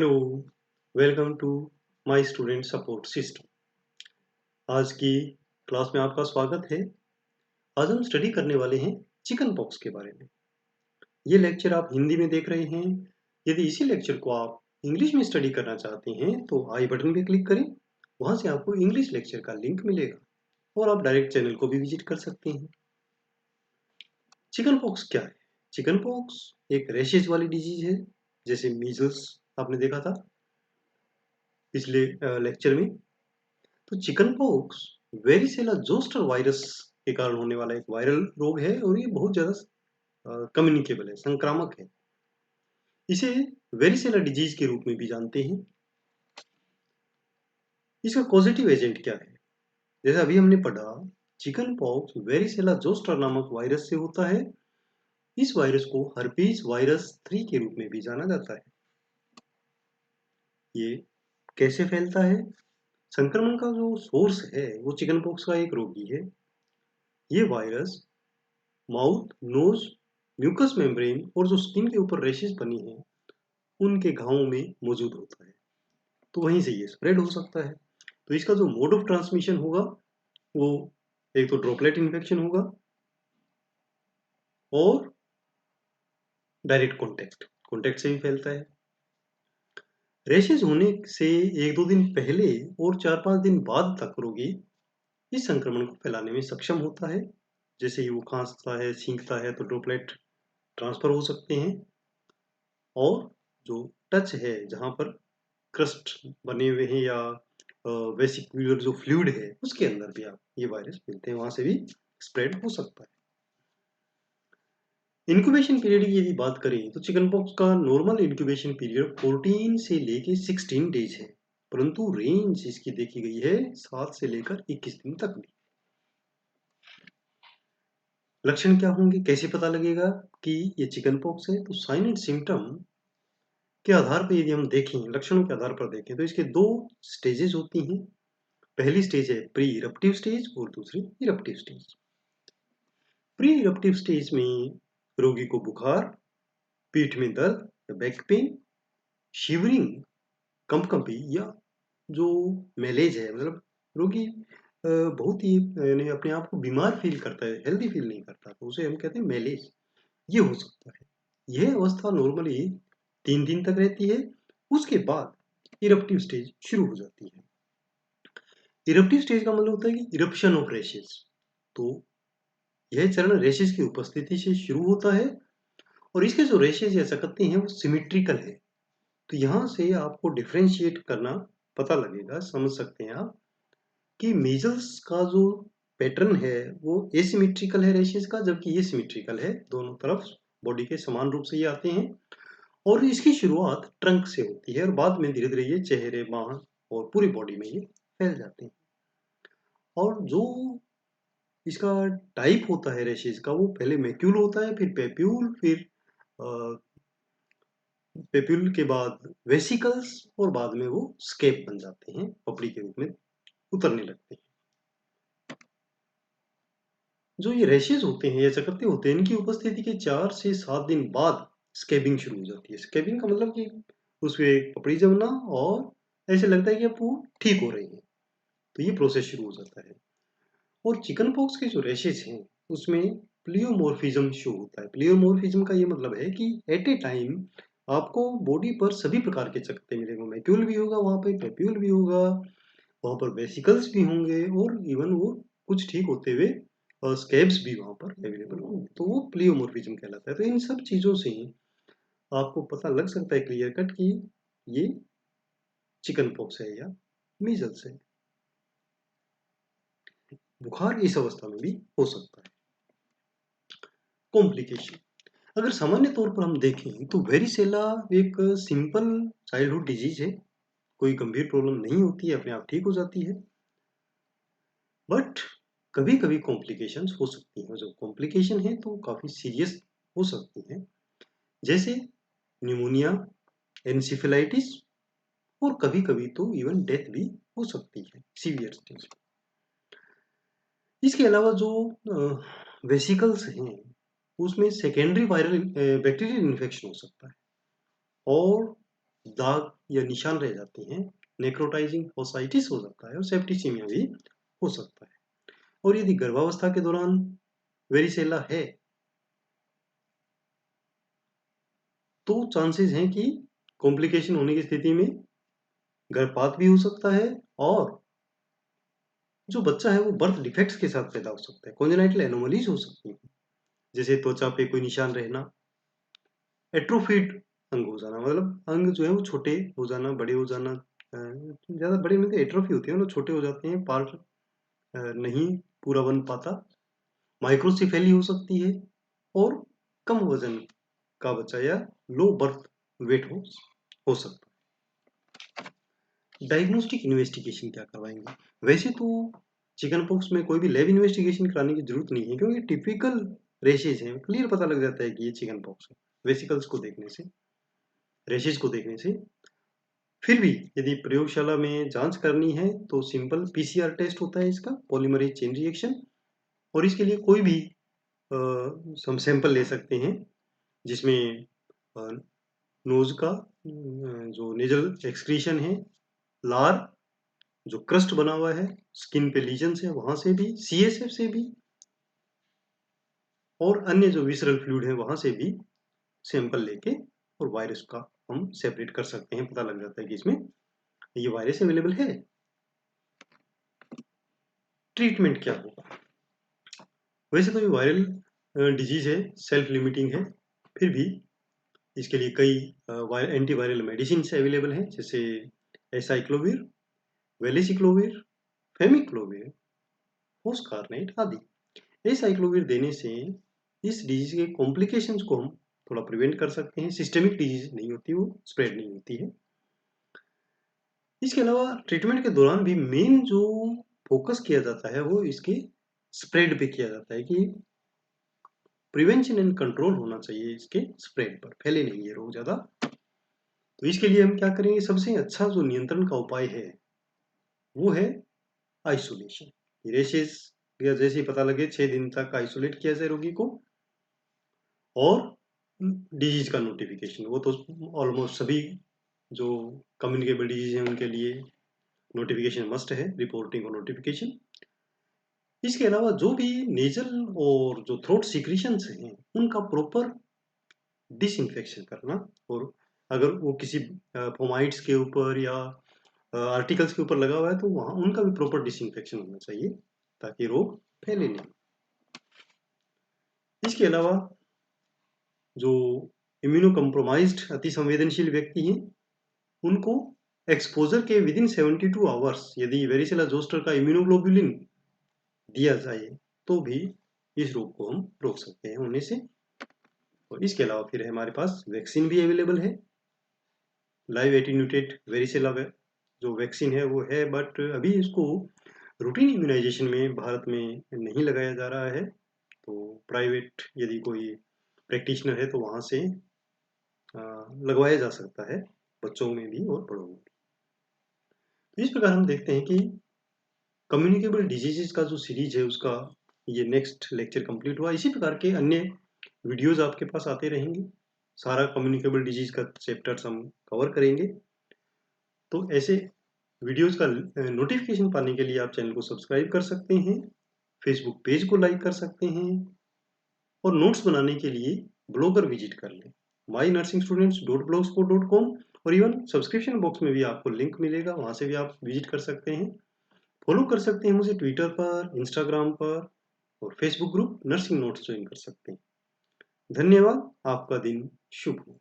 Hello, welcome to my student support system. आज की class में आपका स्वागत है। आज हम स्टडी करने वाले हैं चिकन पॉक्स के बारे में। ये लेक्चर आप हिंदी में देख रहे हैं। यदि इसी लेक्चर को आप इंग्लिश में स्टडी करना चाहते हैं तो आई बटन पे क्लिक करें। वहां से आपको इंग्लिश लेक्चर का लिंक मिलेगा और आप डायरेक्ट चैनल को भी विजिट कर सकते हैं। चिकन पॉक्स क्या है? चिकन पॉक्स एक रैशेज वाली डिजीज है, जैसे मीजल्स आपने देखा था पिछले लेक्चर में। तो chicken pox varicella zoster virus के कारण होने वाला एक वायरल रोग है और ये बहुत ज्यादा कम्युनिकेबल है, संक्रामक है। इसे वेरिसेला डिजीज के रूप में भी जानते हैं। इसका पॉजिटिव एजेंट क्या है? जैसे अभी हमने पढ़ा, चिकन पॉक्स वेरिसेला जोस्टर नामक वायरस से होता है। इस वायरस को हर्पीज वायरस 3 के रूप में भी जाना जाता है। ये कैसे फैलता है? संक्रमण का जो सोर्स है वो चिकन पॉक्स का एक रोगी है। ये virus mouth, nose, mucous membrane और जो स्किन के ऊपर रैशेज बनी है उनके घावों में मौजूद होता है। तो वहीं से ये स्प्रेड हो सकता है। तो इसका जो मोड ऑफ ट्रांसमिशन होगा वो एक तो ड्रॉपलेट इन्फेक्शन होगा और डायरेक्ट कॉन्टेक्ट से भी फैलता है। रैशेज होने से एक दो दिन पहले और 4-5 दिन बाद तक रोगी इस संक्रमण को फैलाने में सक्षम होता है। जैसे ही वो खांसता है, छींकता है तो ड्रॉपलेट ट्रांसफर हो सकते हैं। और जो टच है, जहाँ पर क्रस्ट बने हुए हैं या वेसिकुलर जो फ्लूइड है उसके अंदर भी आप ये वायरस मिलते हैं, वहां से भी स्प्रेड हो सकता है। इंक्यूबेशन पीरियड की यदि बात करें तो चिकन पॉक्स का नॉर्मल इंक्यूबेशन पीरियड 14 से लेके 16 डेज है, परंतु रेंज इसकी देखी गई है 7 से लेकर 21 दिन तक भी। लक्षण क्या होंगे, कैसे पता लगेगा कि ये चिकन पॉक्स है? तो साइन एंड सिम्टम के आधार पर यदि हम देखें, लक्षणों के आधार पर देखें तो इसके दो स्टेजेस होती हैं। पहली स्टेज है प्री इरप्टिव स्टेज और दूसरी eruptive stage. Pre eruptive stage में रोगी को बुखार, पीठ में दर्द या बैक पेन, शिवरिंग, कंपकंपी या जो मैलेज है, मतलब रोगी बहुत ही यानी अपने आप को बीमार फील करता है, हेल्दी फील नहीं करता, तो उसे हम कहते हैं मैलेज। ये हो सकता है। यह अवस्था नॉर्मली 3 दिन तक रहती है। उसके बाद इरप्टिव स्टेज शुरू हो जाती है। इरप्टिव स्टेज का मतलब होता है कि इरप्शन ऑफ रैशेज। तो यह चरण रैशेज की उपस्थिति से शुरू होता है और इसके जो रैशेज या चकत्ते हैं वो सिमेट्रिकल है। तो यहाँ से आपको डिफरेंशिएट करना पता लगेगा, समझ सकते हैं आप कि मीजल्स का जो पैटर्न है वो एसिमेट्रिकल है रैशेज का, जबकि ये सिमेट्रिकल है, दोनों तरफ बॉडी के समान रूप से ये आते हैं। और इसकी शुरुआत ट्रंक से होती है और बाद में धीरे धीरे ये चेहरे, बाह और पूरी बॉडी में ये फैल जाते हैं। और जो इसका टाइप होता है रैशेज का, वो पहले मैक्यूल होता है, फिर पेप्यूल, फिर पेप्यूल के बाद वेसिकल्स और बाद में वो स्केप बन जाते हैं, पपड़ी के रूप में उतरने लगते हैं। जो ये रैशेज होते हैं या चकत्ते होते हैं, इनकी उपस्थिति के 4 से 7 दिन बाद स्केबिंग शुरू हो जाती है। स्केबिंग का मतलब कि उसमें पपड़ी जमना और ऐसे लगता है कि अब वो ठीक हो रही है, तो ये प्रोसेस शुरू हो जाता है। और चिकन पॉक्स के जो रैशेज हैं उसमें प्लियोमॉर्फिज्म शो होता है। प्लियोमॉर्फिज्म का ये मतलब है कि एट ए टाइम आपको बॉडी पर सभी प्रकार के चकत्ते मिलेंगे। मैक्यूल भी होगा, वहां पे पेप्यूल भी होगा, वहां पर वेसिकल्स भी होंगे और इवन वो कुछ ठीक होते हुए स्कैब्स भी वहां पर अवेलेबल होंगे। तो वो प्लियोमॉर्फिज्म कहलाता है। तो इन सब चीजों से आपको पता लग सकता है क्लियर कट कि ये चिकन पॉक्स है या मीजल्स है। बुखार इस अवस्था में भी हो सकता है। कॉम्प्लिकेशन, अगर सामान्य तौर पर हम देखें तो वेरिसेला एक सिंपल चाइल्डहुड डिजीज है। कोई गंभीर प्रॉब्लम नहीं होती है, अपने आप ठीक हो जाती है। बट कभी कभी कॉम्प्लिकेशंस हो सकती हैं। जो कॉम्प्लिकेशन है तो काफी सीरियस हो सकती हैं, जैसे न्यूमोनिया, एनसिफेलाइटिस और कभी कभी तो इवन डेथ भी हो सकती है सीवियर स्टेज। इसके अलावा जो वेसिकल्स हैं उसमें सेकेंडरी वायरल बैक्टीरियल इन्फेक्शन हो सकता है। और दाग या निशान रह जाते हैं, नेक्रोटाइजिंग ओसाइटिस हो जाता है और सेप्टिसीमिया भी हो सकता है। और यदि गर्भावस्था के दौरान वेरिसेला है तो चांसेस हैं कि कॉम्प्लिकेशन होने की स्थिति में गर्भपात भी हो सकता है और जो बच्चा है वो बर्थ डिफेक्ट्स के साथ पैदा हो सकता है, कॉन्जेनाइटल एनोमलीज हो सकती हैं, जैसे त्वचा पे कोई निशान रहना, एट्रोफिड अंग हो जाना, मतलब अंग जो है वो छोटे हो जाना, बड़े हो जाना, ज़्यादा बड़े में तो एट्रोफी होती है, मतलब छोटे हो जाते हैं, पार्ट नहीं पूरा बन पाता, माइक्रोसिफेली हो सकती है और कम वजन का बच्चा या लो बर्थ वेट हो सकता है। डायग्नोस्टिक इन्वेस्टिगेशन क्या करवाएंगे? वैसे तो चिकन पॉक्स में कोई भी लैब इन्वेस्टिगेशन कराने की जरूरत नहीं है, क्योंकि टिपिकल रेशेज हैं, क्लियर पता लग जाता है कि ये चिकन पॉक्स है वेसिकल्स को देखने से, रेशेज को देखने से। फिर भी यदि प्रयोगशाला में जांच करनी है तो सिंपल पीसीआर टेस्ट होता है इसका, पॉलीमरेज चेन रिएक्शन, और इसके लिए कोई भी हम सैंपल ले सकते हैं जिसमें नोज का जो नेजल एक्सक्रीशन है, लार जो क्रस्ट बना हुआ है, स्किन पे लीजन है वहां से भी, सीएसएफ से भी, और अन्य जो विसरल फ्लूइड है वहां से भी सैंपल लेके और वायरस का हम सेपरेट कर सकते हैं, पता लग जाता है कि इसमें ये वायरस अवेलेबल है। ट्रीटमेंट क्या होगा? वैसे तो ये वायरल डिजीज है, सेल्फ लिमिटिंग है, फिर भी इसके लिए कई एंटीवायरल मेडिसिन अवेलेबल हैं, जैसे एसाइक्लोविर, वेलिसिक्लोविर, फेमिक्लोविर, फोस्कारनेट आदि। एसाइक्लोविर देने से इस डिजीज के कॉम्प्लिकेशंस को हम थोड़ा प्रिवेंट कर सकते हैं, सिस्टेमिक डिजीज नहीं होती, वो स्प्रेड नहीं होती है। इसके अलावा ट्रीटमेंट के दौरान भी मेन जो फोकस किया जाता है वो इसके स्प्रेड पे किया जाता है कि प्रिवेंशन एंड कंट्रोल होना चाहिए इसके स्प्रेड पर, फैले नहीं ये रोग ज़्यादा। तो इसके लिए हम क्या करेंगे? सबसे अच्छा जो नियंत्रण का उपाय है वो है आइसोलेशन। रेशेस या जैसे ही पता लगे 6 दिन तक आइसोलेट किया जाए रोगी को, और डिजीज का नोटिफिकेशन, वो तो ऑलमोस्ट सभी जो कम्युनिकेबल डिजीज हैं उनके लिए नोटिफिकेशन मस्ट है, रिपोर्टिंग और नोटिफिकेशन। इसके अलावा जो भी नेजल और जो थ्रोट सिक्रीशंस हैं उनका प्रॉपर डिसइंफेक्शन करना, और अगर वो किसी फोमाइट्स के ऊपर या आर्टिकल्स के ऊपर लगा हुआ है तो वहाँ उनका भी प्रॉपर डिसइंफेक्शन होना चाहिए ताकि रोग फैले नहीं। इसके अलावा जो इम्यूनो कम्प्रोमाइज्ड अति संवेदनशील व्यक्ति हैं उनको एक्सपोजर के विदिन 72 आवर्स यदि वेरिसेला जोस्टर का इम्यूनोग्लोबुलिन दिया जाए तो भी इस रोग को हम रोक सकते हैं होने से। और इसके अलावा फिर हमारे पास वैक्सीन भी अवेलेबल है, लाइव एटीन्यूटेड वेरिसेला जो वैक्सीन है वो है, बट अभी इसको रूटीन इम्यूनाइजेशन में भारत में नहीं लगाया जा रहा है, तो प्राइवेट यदि कोई प्रैक्टिशनर है तो वहाँ से लगवाया जा सकता है, बच्चों में भी और बड़ों में। तो इस प्रकार हम देखते हैं कि कम्युनिकेबल डिजीजेस का जो सीरीज है उसका ये नेक्स्ट लेक्चर कंप्लीट हुआ। इसी प्रकार के अन्य वीडियोस आपके पास आते रहेंगे, सारा कम्युनिकेबल डिजीज का चैप्टर्स हम कवर करेंगे। तो ऐसे वीडियोस का नोटिफिकेशन पाने के लिए आप चैनल को सब्सक्राइब कर सकते हैं, फेसबुक पेज को लाइक कर सकते हैं, और नोट्स बनाने के लिए ब्लॉगर विजिट कर लें mynursingstudents.blogspot.com, और इवन सब्सक्रिप्शन बॉक्स में भी आपको लिंक मिलेगा, वहाँ से भी आप विजिट कर सकते हैं। फॉलो कर सकते हैं मुझे ट्विटर पर, इंस्टाग्राम पर, और Facebook group nursing notes join कर सकते हैं। धन्यवाद, आपका दिन शुभ हो।